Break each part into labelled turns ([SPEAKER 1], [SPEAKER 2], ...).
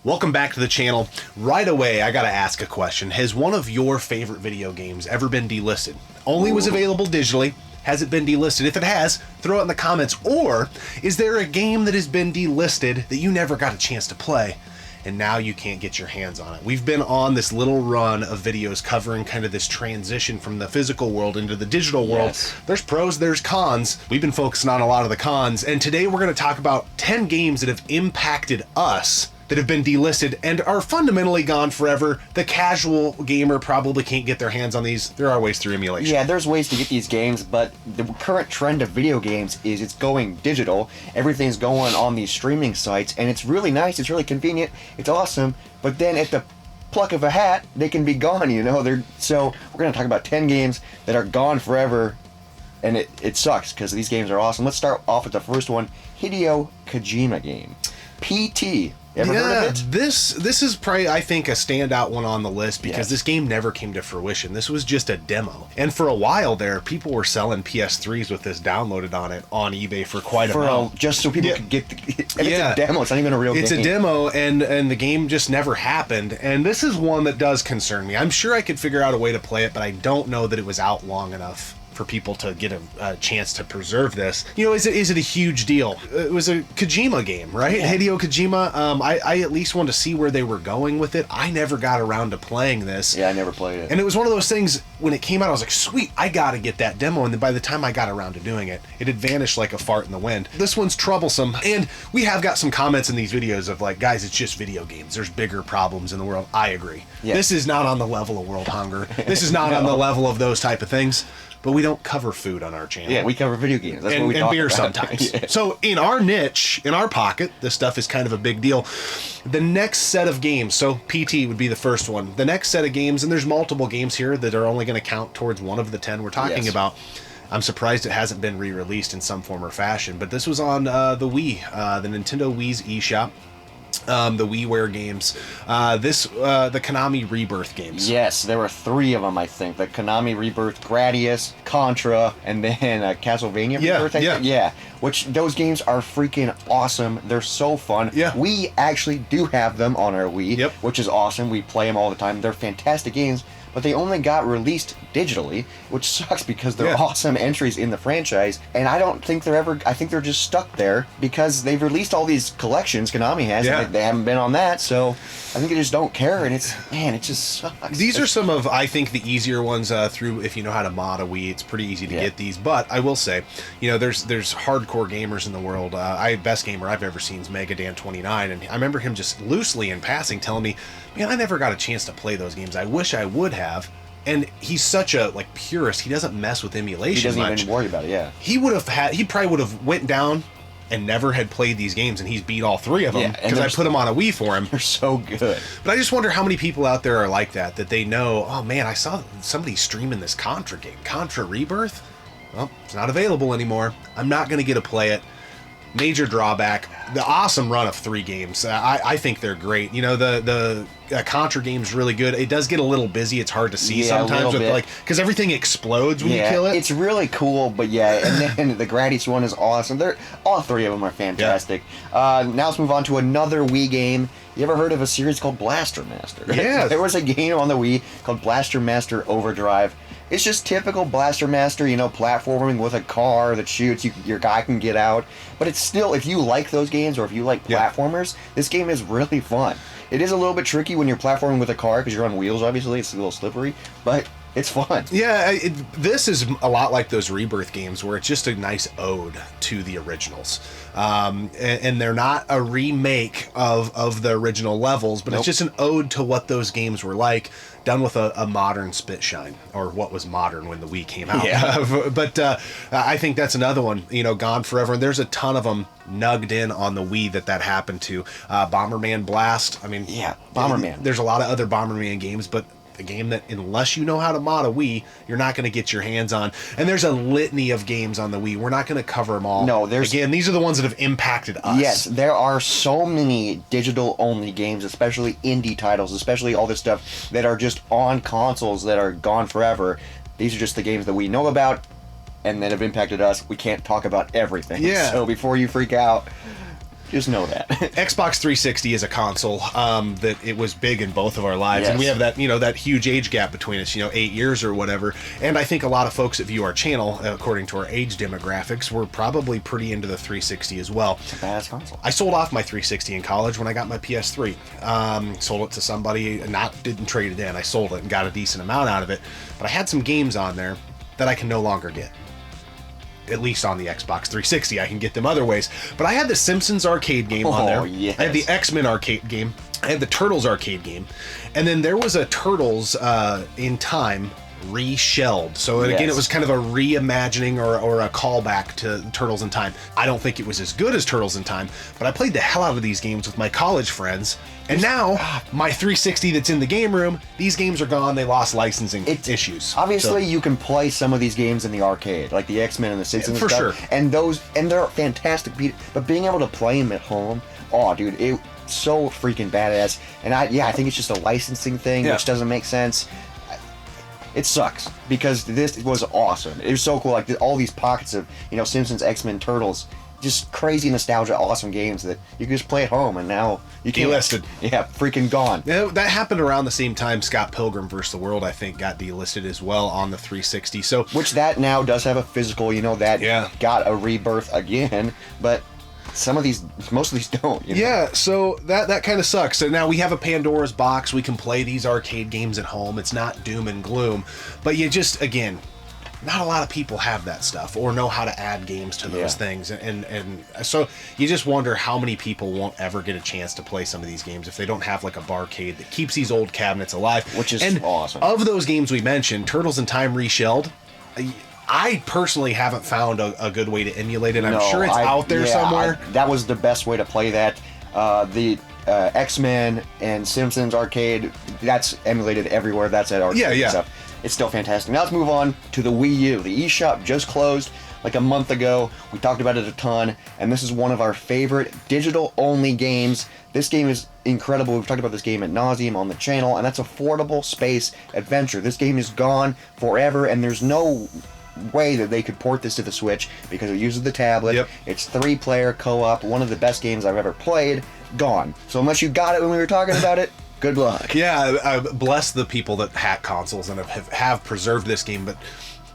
[SPEAKER 1] Welcome back to the channel. Right away, I gotta ask a question. Has one of your favorite video games ever been delisted? Only was available digitally. Has it been delisted? If it has, throw it in the comments. Or is there a game that has been delisted that you never got a chance to play and now you can't get your hands on it? We've been on this little run of videos covering kind of this transition from the physical world into the digital world.
[SPEAKER 2] Yes.
[SPEAKER 1] There's pros, there's cons. We've been focusing on a lot of the cons, and today we're going to talk about 10 games that have impacted us, that have been delisted and are fundamentally gone forever. The casual gamer probably can't get their hands on these. There are ways through emulation.
[SPEAKER 2] Yeah, there's ways to get these games, but the current trend of video games is it's going digital. Everything's going on these streaming sites, and it's really nice, it's really convenient, it's awesome, but then at the pluck of a hat, they can be gone, you know? So we're going to talk about 10 games that are gone forever, and it sucks, because these games are awesome. Let's start off with the first one, Hideo Kojima game. PT. Ever heard of it?
[SPEAKER 1] This is probably, I think, a standout one on the list because
[SPEAKER 2] Yes.
[SPEAKER 1] this game never came to fruition. This was just a demo. And for a while there, people were selling PS3s with this downloaded on it on eBay for quite a amount.
[SPEAKER 2] Just so people could get it's a demo, it's not even a real game.
[SPEAKER 1] It's a demo, and the game just never happened. And this is one that does concern me. I'm sure I could figure out a way to play it, but I don't know that it was out long enough for people to get a chance to preserve this. You know, is it a huge deal? It was a Kojima game, right?
[SPEAKER 2] Yeah.
[SPEAKER 1] Hideo Kojima. I at least wanted to see where they were going with it. I never got around to playing this.
[SPEAKER 2] Yeah, I never played it.
[SPEAKER 1] And it was one of those things, when it came out, I was like, sweet, I gotta get that demo. And then by the time I got around to doing it, it had vanished like a fart in the wind. This one's troublesome. And we have got some comments in these videos of like, guys, it's just video games. There's bigger problems in the world. I agree.
[SPEAKER 2] Yeah.
[SPEAKER 1] This is not on the level of world hunger. This is not on the level of those type of things. But we don't cover food on our channel.
[SPEAKER 2] Yeah, we cover video games. That's what we
[SPEAKER 1] and
[SPEAKER 2] talk
[SPEAKER 1] beer
[SPEAKER 2] about.
[SPEAKER 1] sometimes.
[SPEAKER 2] Yeah.
[SPEAKER 1] So in our niche, in our pocket, this stuff is kind of a big deal. The next set of games, so PT would be the first one. The next set of games, and there's multiple games here that are only going to count towards one of the 10 we're talking about. I'm surprised it hasn't been re-released in some form or fashion, but this was on the Wii, the Nintendo Wii's eShop. The WiiWare games, the Konami Rebirth games.
[SPEAKER 2] Yes, there were 3 of them, I think. The Konami Rebirth, Gradius, Contra, and then Castlevania Rebirth, I think. Yeah, which those games are freaking awesome. They're so fun.
[SPEAKER 1] Yeah.
[SPEAKER 2] We actually do have them on our Wii,
[SPEAKER 1] Yep.
[SPEAKER 2] which is awesome. We play them all the time. They're fantastic games, but they only got released digitally, which sucks because they're awesome entries in the franchise, and I don't think I think they're just stuck there because they've released all these collections Konami has, and they haven't been on that, so I think they just don't care, and it just sucks.
[SPEAKER 1] These are some of, I think, the easier ones through, if you know how to mod a Wii, it's pretty easy to get these, but I will say, you know, there's hardcore gamers in the world. Best gamer I've ever seen is Megadan29, and I remember him just loosely in passing telling me, man, I never got a chance to play those games. I wish I would have. And he's such a purist. He doesn't mess with emulation.
[SPEAKER 2] He doesn't
[SPEAKER 1] much.
[SPEAKER 2] even worry about it. Yeah.
[SPEAKER 1] He probably would have went down and never had played these games, and he's beat all 3 of them because I put them on a Wii for him.
[SPEAKER 2] They're so good.
[SPEAKER 1] But I just wonder how many people out there are like that they know, oh man, I saw somebody streaming this Contra game, Contra Rebirth. Well, it's not available anymore. I'm not going to get to play it. Major drawback, the awesome run of 3 games. I think they're great. You know, the Contra game's really good. It does get a little busy. It's hard to see sometimes with because everything explodes when you kill it.
[SPEAKER 2] It's really cool, but and then the Gradius one is awesome. All 3 of them are fantastic. Now let's move on to another Wii game. You ever heard of a series called Blaster Master?
[SPEAKER 1] Yeah.
[SPEAKER 2] There was a game on the Wii called Blaster Master Overdrive. It's just typical Blaster Master, you know, platforming with a car that shoots, your guy can get out. But it's still, if you like those games or if you like platformers, this game is really fun. It is a little bit tricky when you're platforming with a car because you're on wheels, obviously. It's a little slippery, but it's fun.
[SPEAKER 1] Yeah, this is a lot like those Rebirth games where it's just a nice ode to the originals. And they're not a remake of the original levels, but it's just an ode to what those games were like, done with a modern spit shine, or what was modern when the Wii came out. Yeah. But I think that's another one, you know, gone forever. And there's a ton of them nugged in on the Wii that happened to. Bomberman Blast. I mean,
[SPEAKER 2] Bomberman.
[SPEAKER 1] There's a lot of other Bomberman games, but a game that, unless you know how to mod a Wii, you're not going to get your hands on. And there's a litany of games on the Wii. We're not going to cover them all.
[SPEAKER 2] No,
[SPEAKER 1] again, these are the ones that have impacted us.
[SPEAKER 2] Yes, there are so many digital-only games, especially indie titles, especially all this stuff that are just on consoles that are gone forever. These are just the games that we know about and that have impacted us. We can't talk about everything.
[SPEAKER 1] Yeah.
[SPEAKER 2] So before you freak out, Just know that.
[SPEAKER 1] Xbox 360 is a console that it was big in both of our lives,
[SPEAKER 2] Yes.
[SPEAKER 1] and we have that that huge age gap between us, 8 years or whatever. And I think a lot of folks that view our channel, according to our age demographics, were probably pretty into the 360 as well.
[SPEAKER 2] It's a badass console.
[SPEAKER 1] I sold off my 360 in college when I got my PS3. Sold it to somebody, didn't trade it in. I sold it and got a decent amount out of it, but I had some games on there that I can no longer get. At least on the Xbox 360, I can get them other ways. But I had the Simpsons arcade game on there.
[SPEAKER 2] Yes.
[SPEAKER 1] I had the X-Men arcade game. I had the Turtles arcade game. And then there was a Turtles in Time reshelled. So again,
[SPEAKER 2] Yes.
[SPEAKER 1] it was kind of a reimagining or a callback to Turtles in Time. I don't think it was as good as Turtles in Time, but I played the hell out of these games with my college friends. And now, my 360 that's in the game room, these games are gone. They lost licensing issues.
[SPEAKER 2] Obviously,
[SPEAKER 1] So-
[SPEAKER 2] you can play some of these games in the arcade, like the X-Men and the Simpsons
[SPEAKER 1] for
[SPEAKER 2] and stuff.
[SPEAKER 1] sure.
[SPEAKER 2] And they're fantastic. But being able to play them at home, dude, it's so freaking badass. And I think it's just a licensing thing,
[SPEAKER 1] Yeah.
[SPEAKER 2] which doesn't make sense. It sucks because this was awesome. It was so cool, like all these pockets of Simpsons, X-Men, Turtles, just crazy nostalgia, awesome games that you can just play at home, and now you can't.
[SPEAKER 1] Delisted.
[SPEAKER 2] Yeah, freaking gone.
[SPEAKER 1] Yeah, that happened around the same time Scott Pilgrim vs. the World, I think, got delisted as well on the 360. So,
[SPEAKER 2] Which that now does have a physical, that
[SPEAKER 1] Yeah.
[SPEAKER 2] got a rebirth again, but most of these don't.
[SPEAKER 1] yeah, so that kind of sucks. So now we have a Pandora's box. We can play these arcade games at home. It's not doom and gloom, but you just, again, not a lot of people have that stuff or know how to add games to those things. And so you just wonder how many people won't ever get a chance to play some of these games if they don't have like a barcade that keeps these old cabinets alive.
[SPEAKER 2] Which is
[SPEAKER 1] and
[SPEAKER 2] awesome.
[SPEAKER 1] Of those games we mentioned, Turtles in Time Reshelled, I personally haven't found a good way to emulate it. I'm sure it's out there somewhere.
[SPEAKER 2] That was the best way to play that. The X-Men and Simpsons arcade, that's emulated everywhere. That's at arcade.
[SPEAKER 1] Yeah.
[SPEAKER 2] So it's still fantastic. Now let's move on to the Wii U. The eShop just closed like a month ago. We talked about it a ton, and this is one of our favorite digital-only games. This game is incredible. We've talked about this game ad nauseum on the channel, and that's Affordable Space Adventure. This game is gone forever, and there's no way that they could port this to the Switch because it uses the tablet.
[SPEAKER 1] Yep.
[SPEAKER 2] It's 3-player co-op, one of the best games I've ever played. Gone. So unless you got it when we were talking about it, good luck.
[SPEAKER 1] Yeah, bless the people that hack consoles and have preserved this game, but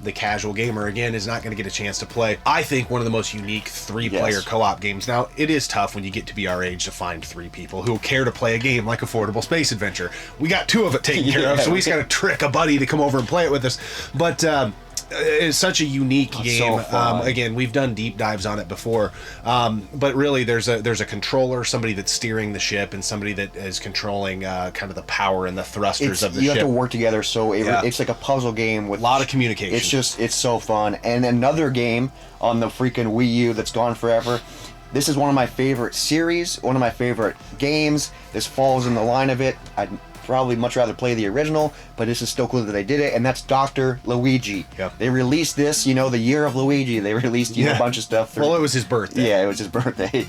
[SPEAKER 1] the casual gamer, again, is not going to get a chance to play. I think one of the most unique 3-player co-op games. Now, it is tough when you get to be our age to find 3 people who care to play a game like Affordable Space Adventure. We got 2 of it taken care of, so we just got to trick a buddy to come over and play it with us. But it's such a unique game.
[SPEAKER 2] So fun.
[SPEAKER 1] Again, we've done deep dives on it before, but really there's a controller, somebody that's steering the ship, and somebody that is controlling kind of the power and the thrusters of the
[SPEAKER 2] you
[SPEAKER 1] ship.
[SPEAKER 2] have to work together, so it's like a puzzle game with
[SPEAKER 1] a lot of communication.
[SPEAKER 2] It's so fun. And another game on the freaking Wii U that's gone forever. This is one of my favorite series, one of my favorite games. This falls in the line of it. I'd probably much rather play the original, but this is still cool that they did it, and that's Dr. Luigi.
[SPEAKER 1] Yeah.
[SPEAKER 2] They released this, the year of Luigi. They released a bunch of stuff.
[SPEAKER 1] Well, it was his birthday.
[SPEAKER 2] Yeah, it was his birthday.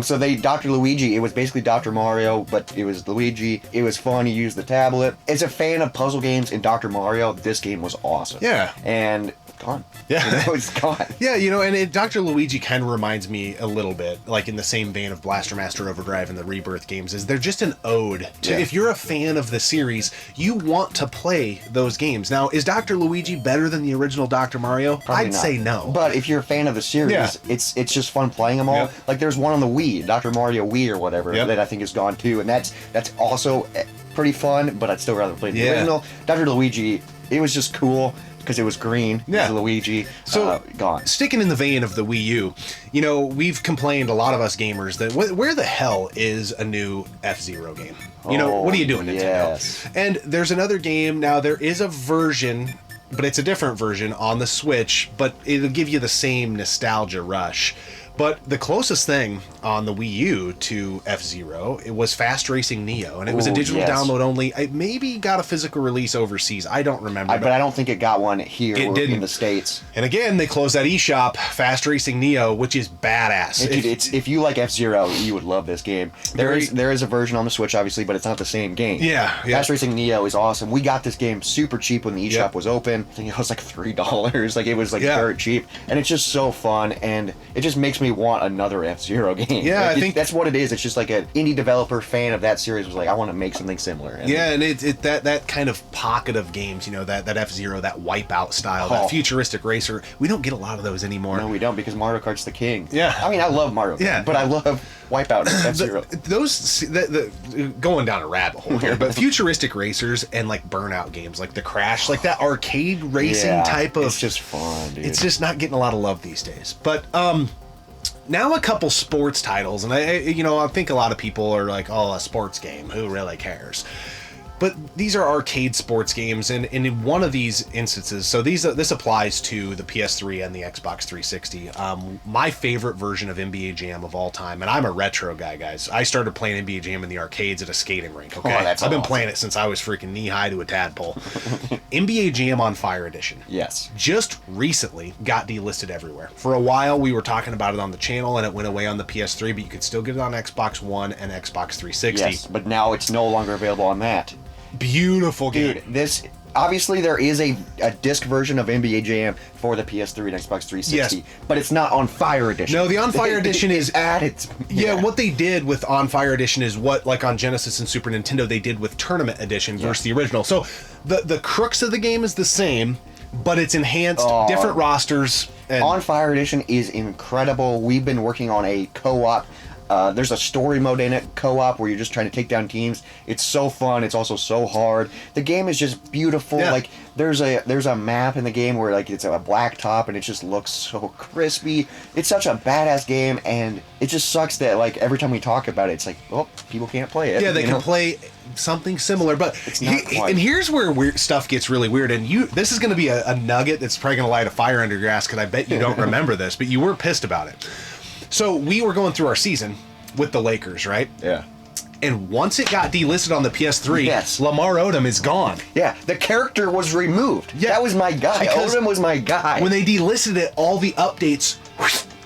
[SPEAKER 2] So Dr. Luigi, it was basically Dr. Mario, but it was Luigi. It was fun. He used the tablet. As a fan of puzzle games and Dr. Mario, this game was awesome.
[SPEAKER 1] Yeah.
[SPEAKER 2] And gone.
[SPEAKER 1] Yeah.
[SPEAKER 2] It's gone.
[SPEAKER 1] Yeah, and Dr. Luigi kind of reminds me a little bit, like in the same vein of Blaster Master Overdrive and the Rebirth games, is they're just an ode to, if you're a fan of the series, you want to play those games. Now, is Dr. Luigi better than the original Dr. Mario?
[SPEAKER 2] Probably
[SPEAKER 1] I'd
[SPEAKER 2] not.
[SPEAKER 1] say no.
[SPEAKER 2] But if you're a fan of the series, it's just fun playing them all.
[SPEAKER 1] Yep.
[SPEAKER 2] Like there's one on the Wii, Dr. Mario Wii or whatever, that I think is gone too, and that's also pretty fun, but I'd still rather play the original. Dr. Luigi, it was just cool because it was green.
[SPEAKER 1] Yeah.
[SPEAKER 2] It was Luigi.
[SPEAKER 1] So,
[SPEAKER 2] gone.
[SPEAKER 1] Sticking in the vein of the Wii U, we've complained, a lot of us gamers, that where the hell is a new F-Zero game? What are you doing, Nintendo?
[SPEAKER 2] Yes.
[SPEAKER 1] And there's another game, now there is a version, but it's a different version on the Switch, but it'll give you the same nostalgia rush. But the closest thing on the Wii U to F-Zero, it was Fast Racing Neo, and it was a digital download only. It maybe got a physical release overseas. I don't remember.
[SPEAKER 2] But I don't think it got one here
[SPEAKER 1] It
[SPEAKER 2] or
[SPEAKER 1] didn't.
[SPEAKER 2] in the States.
[SPEAKER 1] And again, they closed that eShop, Fast Racing Neo, which is badass.
[SPEAKER 2] If you like F-Zero, you would love this game. There is a version on the Switch, obviously, but it's not the same game.
[SPEAKER 1] Yeah.
[SPEAKER 2] Fast Racing Neo is awesome. We got this game super cheap when the eShop was open. I think it was like $3. Like it was like dirt cheap, and it's just so fun, and it just makes me want another F-Zero game.
[SPEAKER 1] Yeah,
[SPEAKER 2] like,
[SPEAKER 1] I think
[SPEAKER 2] that's what it is. It's just like an indie developer fan of that series was like, I want to make something similar. And
[SPEAKER 1] yeah, and that kind of pocket of games, that F-Zero, that Wipeout style, that futuristic racer, we don't get a lot of those anymore.
[SPEAKER 2] No, we don't, because Mario Kart's the king.
[SPEAKER 1] Yeah.
[SPEAKER 2] I mean, I love Mario Kart, but I love Wipeout and F-Zero.
[SPEAKER 1] Going down a rabbit hole here, but futuristic racers and like Burnout games, like the Crash, like that arcade racing type of...
[SPEAKER 2] It's just fun, dude.
[SPEAKER 1] It's just not getting a lot of love these days. But now a couple sports titles, and I think a lot of people are like, oh, a sports game, who really cares? But these are arcade sports games, and in one of these instances, so this applies to the PS3 and the Xbox 360. My favorite version of NBA Jam of all time, and I'm a retro guy, guys. I started playing NBA Jam in the arcades at a skating rink, okay?
[SPEAKER 2] I've
[SPEAKER 1] been playing it since I was freaking knee-high to a tadpole. NBA Jam on Fire Edition.
[SPEAKER 2] Yes.
[SPEAKER 1] Just recently got delisted everywhere. For a while, we were talking about it on the channel, and it went away on the PS3, but you could still get it on Xbox One and Xbox 360.
[SPEAKER 2] Yes, but now it's no longer available on that.
[SPEAKER 1] Beautiful game.
[SPEAKER 2] Dude, this... Obviously, there is a disc version of NBA Jam for the PS3 and Xbox 360,
[SPEAKER 1] yes,
[SPEAKER 2] but it's not On Fire Edition.
[SPEAKER 1] No, the On Fire Edition is
[SPEAKER 2] added.
[SPEAKER 1] Yeah, what they did with On Fire Edition is what, like on Genesis and Super Nintendo, they did with Tournament Edition versus the original. So the crux of the game is the same, but it's enhanced, different rosters. And
[SPEAKER 2] On Fire Edition is incredible. We've been working on a co-op. There's a story mode in it, co-op, where you're just trying to take down teams. It's so fun. It's also so hard. The game is just beautiful.
[SPEAKER 1] Yeah.
[SPEAKER 2] Like there's a map in the game where like it's a black top and it just looks so crispy. It's such a badass game, and it just sucks that like every time we talk about it, it's like, oh, people can't play it.
[SPEAKER 1] Yeah, they can play something similar, but
[SPEAKER 2] it's not quite.
[SPEAKER 1] And here's where weird stuff gets really weird. And this is going to be a nugget that's probably going to light a fire under your ass, because I bet you don't remember this, but you were pissed about it. So we were going through our season with the Lakers, right?
[SPEAKER 2] Yeah.
[SPEAKER 1] And once it got delisted on the PS3,
[SPEAKER 2] yes,
[SPEAKER 1] Lamar Odom is gone.
[SPEAKER 2] Yeah, the character was removed.
[SPEAKER 1] Yeah,
[SPEAKER 2] that was my guy. Odom was my guy.
[SPEAKER 1] When they delisted it, all the updates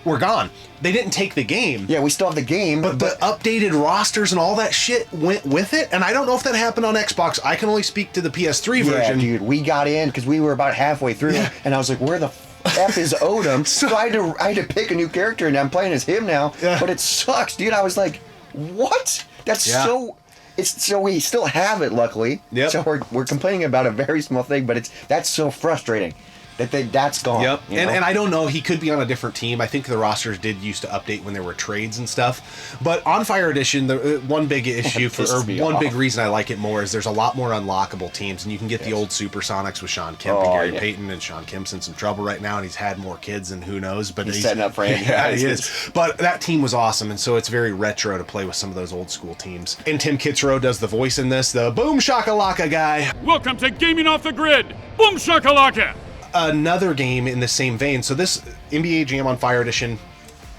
[SPEAKER 1] were gone. They didn't take the game.
[SPEAKER 2] Yeah, we still have the game.
[SPEAKER 1] But the updated rosters and all that shit went with it. And I don't know if that happened on Xbox. I can only speak to the PS3 version.
[SPEAKER 2] Yeah, dude, we got in because we were about halfway through, and I was like, where the F is Odom? So I had to pick a new character, and I'm playing as him now. Yeah. But it sucks, dude. I was like, what? That's so... So we still have it, luckily.
[SPEAKER 1] Yep.
[SPEAKER 2] So we're complaining about a very small thing, but that's so frustrating. That's gone.
[SPEAKER 1] Yep. And I don't know, he could be on a different team. I think the rosters did used to update when there were trades and stuff. But on Fire Edition, the one big issue big reason I like it more is there's a lot more unlockable teams, and you can get the old Supersonics with Sean Kemp and Gary Payton, and Sean Kemp's in some trouble right now, and he's had more kids and who knows, but
[SPEAKER 2] he's setting up for him.
[SPEAKER 1] Yeah, he is. But that team was awesome, and so it's very retro to play with some of those old school teams. And Tim Kitzrow does the voice in this, the Boom Shakalaka guy.
[SPEAKER 3] Welcome to Gaming Off the Grid. Boom Shakalaka.
[SPEAKER 1] Another game in the same vein. So this NBA Jam on Fire Edition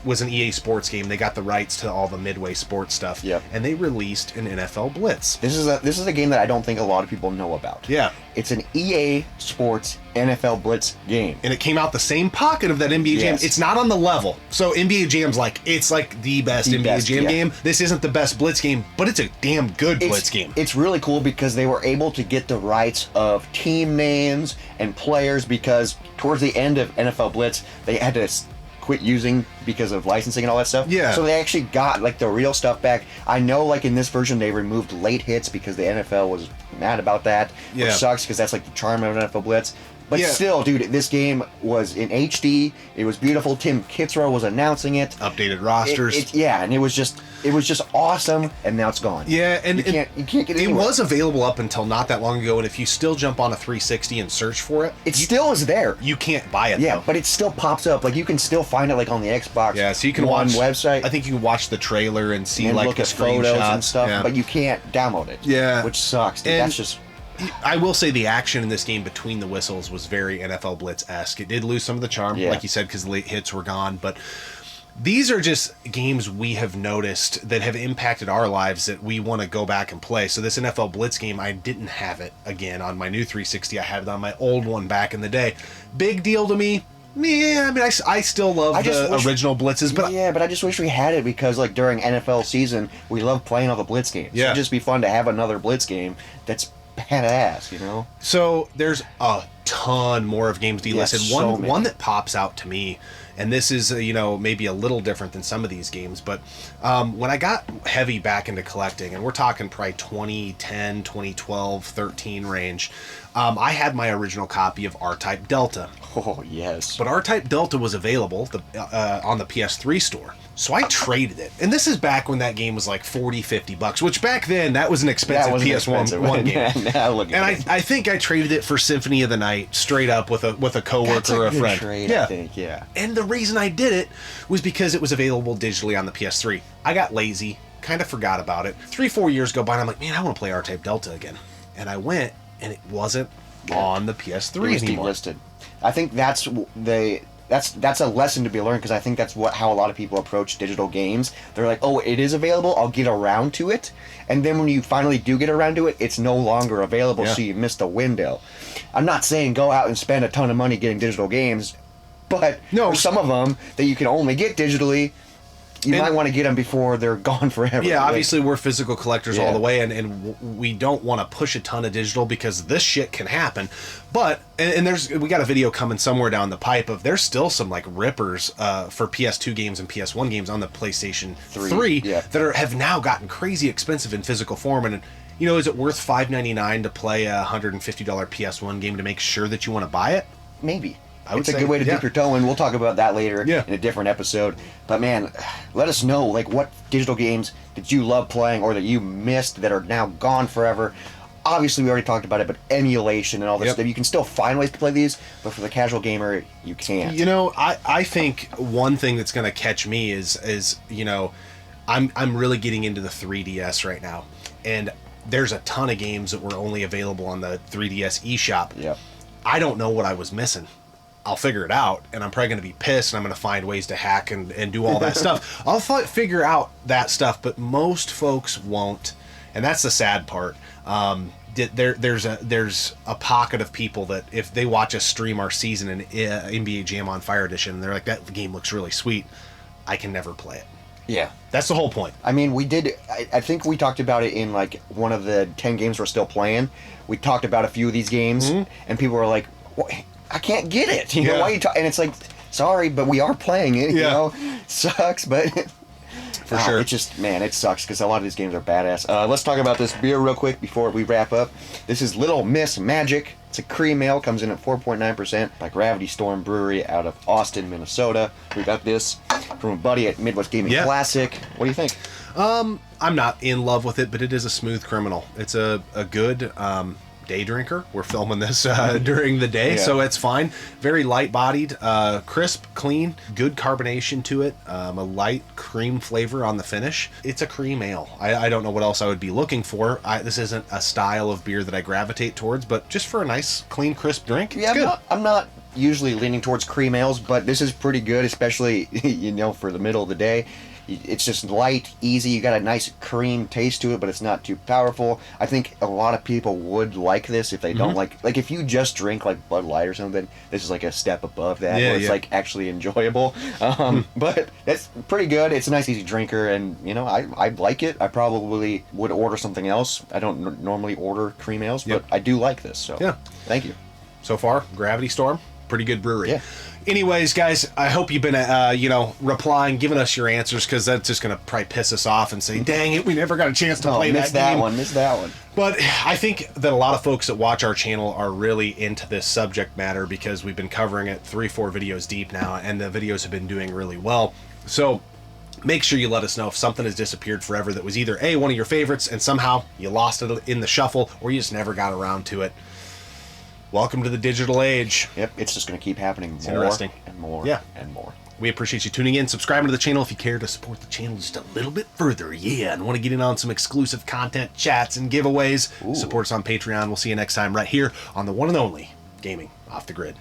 [SPEAKER 1] was an EA Sports game. They got the rights to all the Midway sports stuff.
[SPEAKER 2] Yep.
[SPEAKER 1] And they released an NFL Blitz.
[SPEAKER 2] This is a game that I don't think a lot of people know about.
[SPEAKER 1] Yeah.
[SPEAKER 2] It's an EA Sports NFL Blitz game.
[SPEAKER 1] And it came out the same pocket of that NBA Jam. It's not on the level. So NBA Jam's it's like the best NBA Jam game. This isn't the best Blitz game, but it's a damn good Blitz game.
[SPEAKER 2] It's really cool because they were able to get the rights of team names and players, because towards the end of NFL Blitz, they had to quit using because of licensing and all that stuff.
[SPEAKER 1] Yeah.
[SPEAKER 2] So they actually got like the real stuff back. I know like in this version they removed late hits because the NFL was mad about that. Which sucks because that's like the charm of NFL Blitz. But still, dude, this game was in HD. It was beautiful. Tim Kitzrow was announcing it.
[SPEAKER 1] Updated rosters.
[SPEAKER 2] And it was just awesome. And now it's gone.
[SPEAKER 1] Yeah, and
[SPEAKER 2] you can't get it. It
[SPEAKER 1] was available up until not that long ago. And if you still jump on a 360 and search for it,
[SPEAKER 2] it still is there.
[SPEAKER 1] You can't buy it.
[SPEAKER 2] Yeah, but it still pops up. Like you can still find it like on the Xbox.
[SPEAKER 1] Yeah, so you can
[SPEAKER 2] One
[SPEAKER 1] watch
[SPEAKER 2] website.
[SPEAKER 1] I think you can watch the trailer and see
[SPEAKER 2] and
[SPEAKER 1] like
[SPEAKER 2] look
[SPEAKER 1] the
[SPEAKER 2] at photos and stuff.
[SPEAKER 1] Yeah.
[SPEAKER 2] But you can't download it.
[SPEAKER 1] Yeah,
[SPEAKER 2] which sucks. Dude. That's just.
[SPEAKER 1] I will say the action in this game between the whistles was very NFL Blitz-esque. It did lose some of the charm, like you said, because the late hits were gone. But these are just games we have noticed that have impacted our lives that we want to go back and play. So this NFL Blitz game, I didn't have it again on my new 360. I had it on my old one back in the day. Big deal to me. Yeah, I mean, I still love the original Blitzes, but
[SPEAKER 2] but I just wish we had it because, like, during NFL season, we love playing all the Blitz games.
[SPEAKER 1] Yeah,
[SPEAKER 2] it'd just be fun to have another Blitz game that's badass, you know.
[SPEAKER 1] So there's a ton more of games delisted. One that pops out to me And this is, maybe a little different than some of these games. But when I got heavy back into collecting, and we're talking probably 2010, 2012, 13 range, I had my original copy of RType Delta.
[SPEAKER 2] Oh, yes.
[SPEAKER 1] But RType Delta was available on the PS3 store. So I traded it. And this is back when that game was like $40-$50, which back then, that was an expensive PS1 game.
[SPEAKER 2] Now look at
[SPEAKER 1] and I think I traded it for Symphony of the Night straight up with a coworker or a friend.
[SPEAKER 2] Trade, I think, yeah.
[SPEAKER 1] And the reason I did it was because it was available digitally on the PS3. I got lazy, kind of forgot about it. 3-4 years go by and I'm like, man, I want to play RType Delta again. And I went and it wasn't on the PS3 anymore.
[SPEAKER 2] Delisted. I think that's a lesson to be learned, because I think that's how a lot of people approach digital games. They're like, oh, it is available, I'll get around to it. And then when you finally do get around to it, it's no longer available, so you missed a window. I'm not saying go out and spend a ton of money getting digital games, but for some of them that you can only get digitally, you might want to get them before they're gone forever.
[SPEAKER 1] Yeah, obviously we're physical collectors all the way, and we don't want to push a ton of digital because this shit can happen. But and we got a video coming somewhere down the pipe of there's still some like rippers for PS2 games and PS1 games on the PlayStation 3 that have now gotten crazy expensive in physical form. And is it worth $5.99 to play a $150 PS1 game to make sure that you want to buy it?
[SPEAKER 2] Maybe. It's a good way to dip your toe in. We'll talk about that later in a different episode. But man, let us know, like, what digital games did you love playing or that you missed that are now gone forever. Obviously, we already talked about it, but emulation and all this stuff, you can still find ways to play these, but for the casual gamer, you can't.
[SPEAKER 1] I think one thing that's going to catch me is I'm really getting into the 3DS right now. And there's a ton of games that were only available on the 3DS eShop.
[SPEAKER 2] Yep.
[SPEAKER 1] I don't know what I was missing. I'll figure it out, and I'm probably going to be pissed, and I'm going to find ways to hack and do all that stuff. I'll figure out that stuff, but most folks won't, and that's the sad part. There's a pocket of people that if they watch us stream our season in NBA Jam on Fire Edition, and they're like, that game looks really sweet, I can never play it.
[SPEAKER 2] Yeah.
[SPEAKER 1] That's the whole point.
[SPEAKER 2] I mean, we did, I think we talked about it in like one of the 10 games we're still playing. We talked about a few of these games, and people were like, what? I can't get it. Why are you talking? And it's like, sorry, but we are playing it. Sucks, but
[SPEAKER 1] for sure.
[SPEAKER 2] It just, man, it sucks because a lot of these games are badass. Let's talk about this beer real quick before we wrap up. This is Little Miss Magic. It's a cream ale, comes in at 4.9% by Gravity Storm Brewery out of Austin, Minnesota. We got this from a buddy at Midwest Gaming Classic. What do you think?
[SPEAKER 1] I'm not in love with it, but it is a smooth criminal. It's a good day drinker. We're filming this during the day, so it's fine. Very light-bodied, crisp, clean, good carbonation to it, a light cream flavor on the finish. It's a cream ale. I don't know what else I would be looking for. This isn't a style of beer that I gravitate towards, but just for a nice, clean, crisp drink, it's good.
[SPEAKER 2] I'm not usually leaning towards cream ales, but this is pretty good, especially for the middle of the day. It's just light, easy. You got a nice cream taste to it, but it's not too powerful. I think a lot of people would like this if they don't like if you just drink like Bud Light or something. This is like a step above that, where it's like actually enjoyable. But it's pretty good. It's a nice, easy drinker, and I like it. I probably would order something else. I don't normally order cream ales, but I do like this. So thank you.
[SPEAKER 1] So far, Gravity Storm, pretty good brewery.
[SPEAKER 2] Yeah.
[SPEAKER 1] Anyways, guys, I hope you've been, replying, giving us your answers, because that's just going to probably piss us off and say, dang it, we never got a chance to play that game.
[SPEAKER 2] Missed that one.
[SPEAKER 1] But I think that a lot of folks that watch our channel are really into this subject matter because we've been covering it 3-4 videos deep now, and the videos have been doing really well. So make sure you let us know if something has disappeared forever that was either one of your favorites and somehow you lost it in the shuffle, or you just never got around to it. Welcome to the digital age.
[SPEAKER 2] Yep, it's just going to keep happening more and more and more.
[SPEAKER 1] We appreciate you tuning in. Subscribing to the channel if you care to support the channel just a little bit further. And want to get in on some exclusive content, chats, and giveaways. Support us on Patreon. We'll see you next time right here on the one and only Gaming Off the Grid.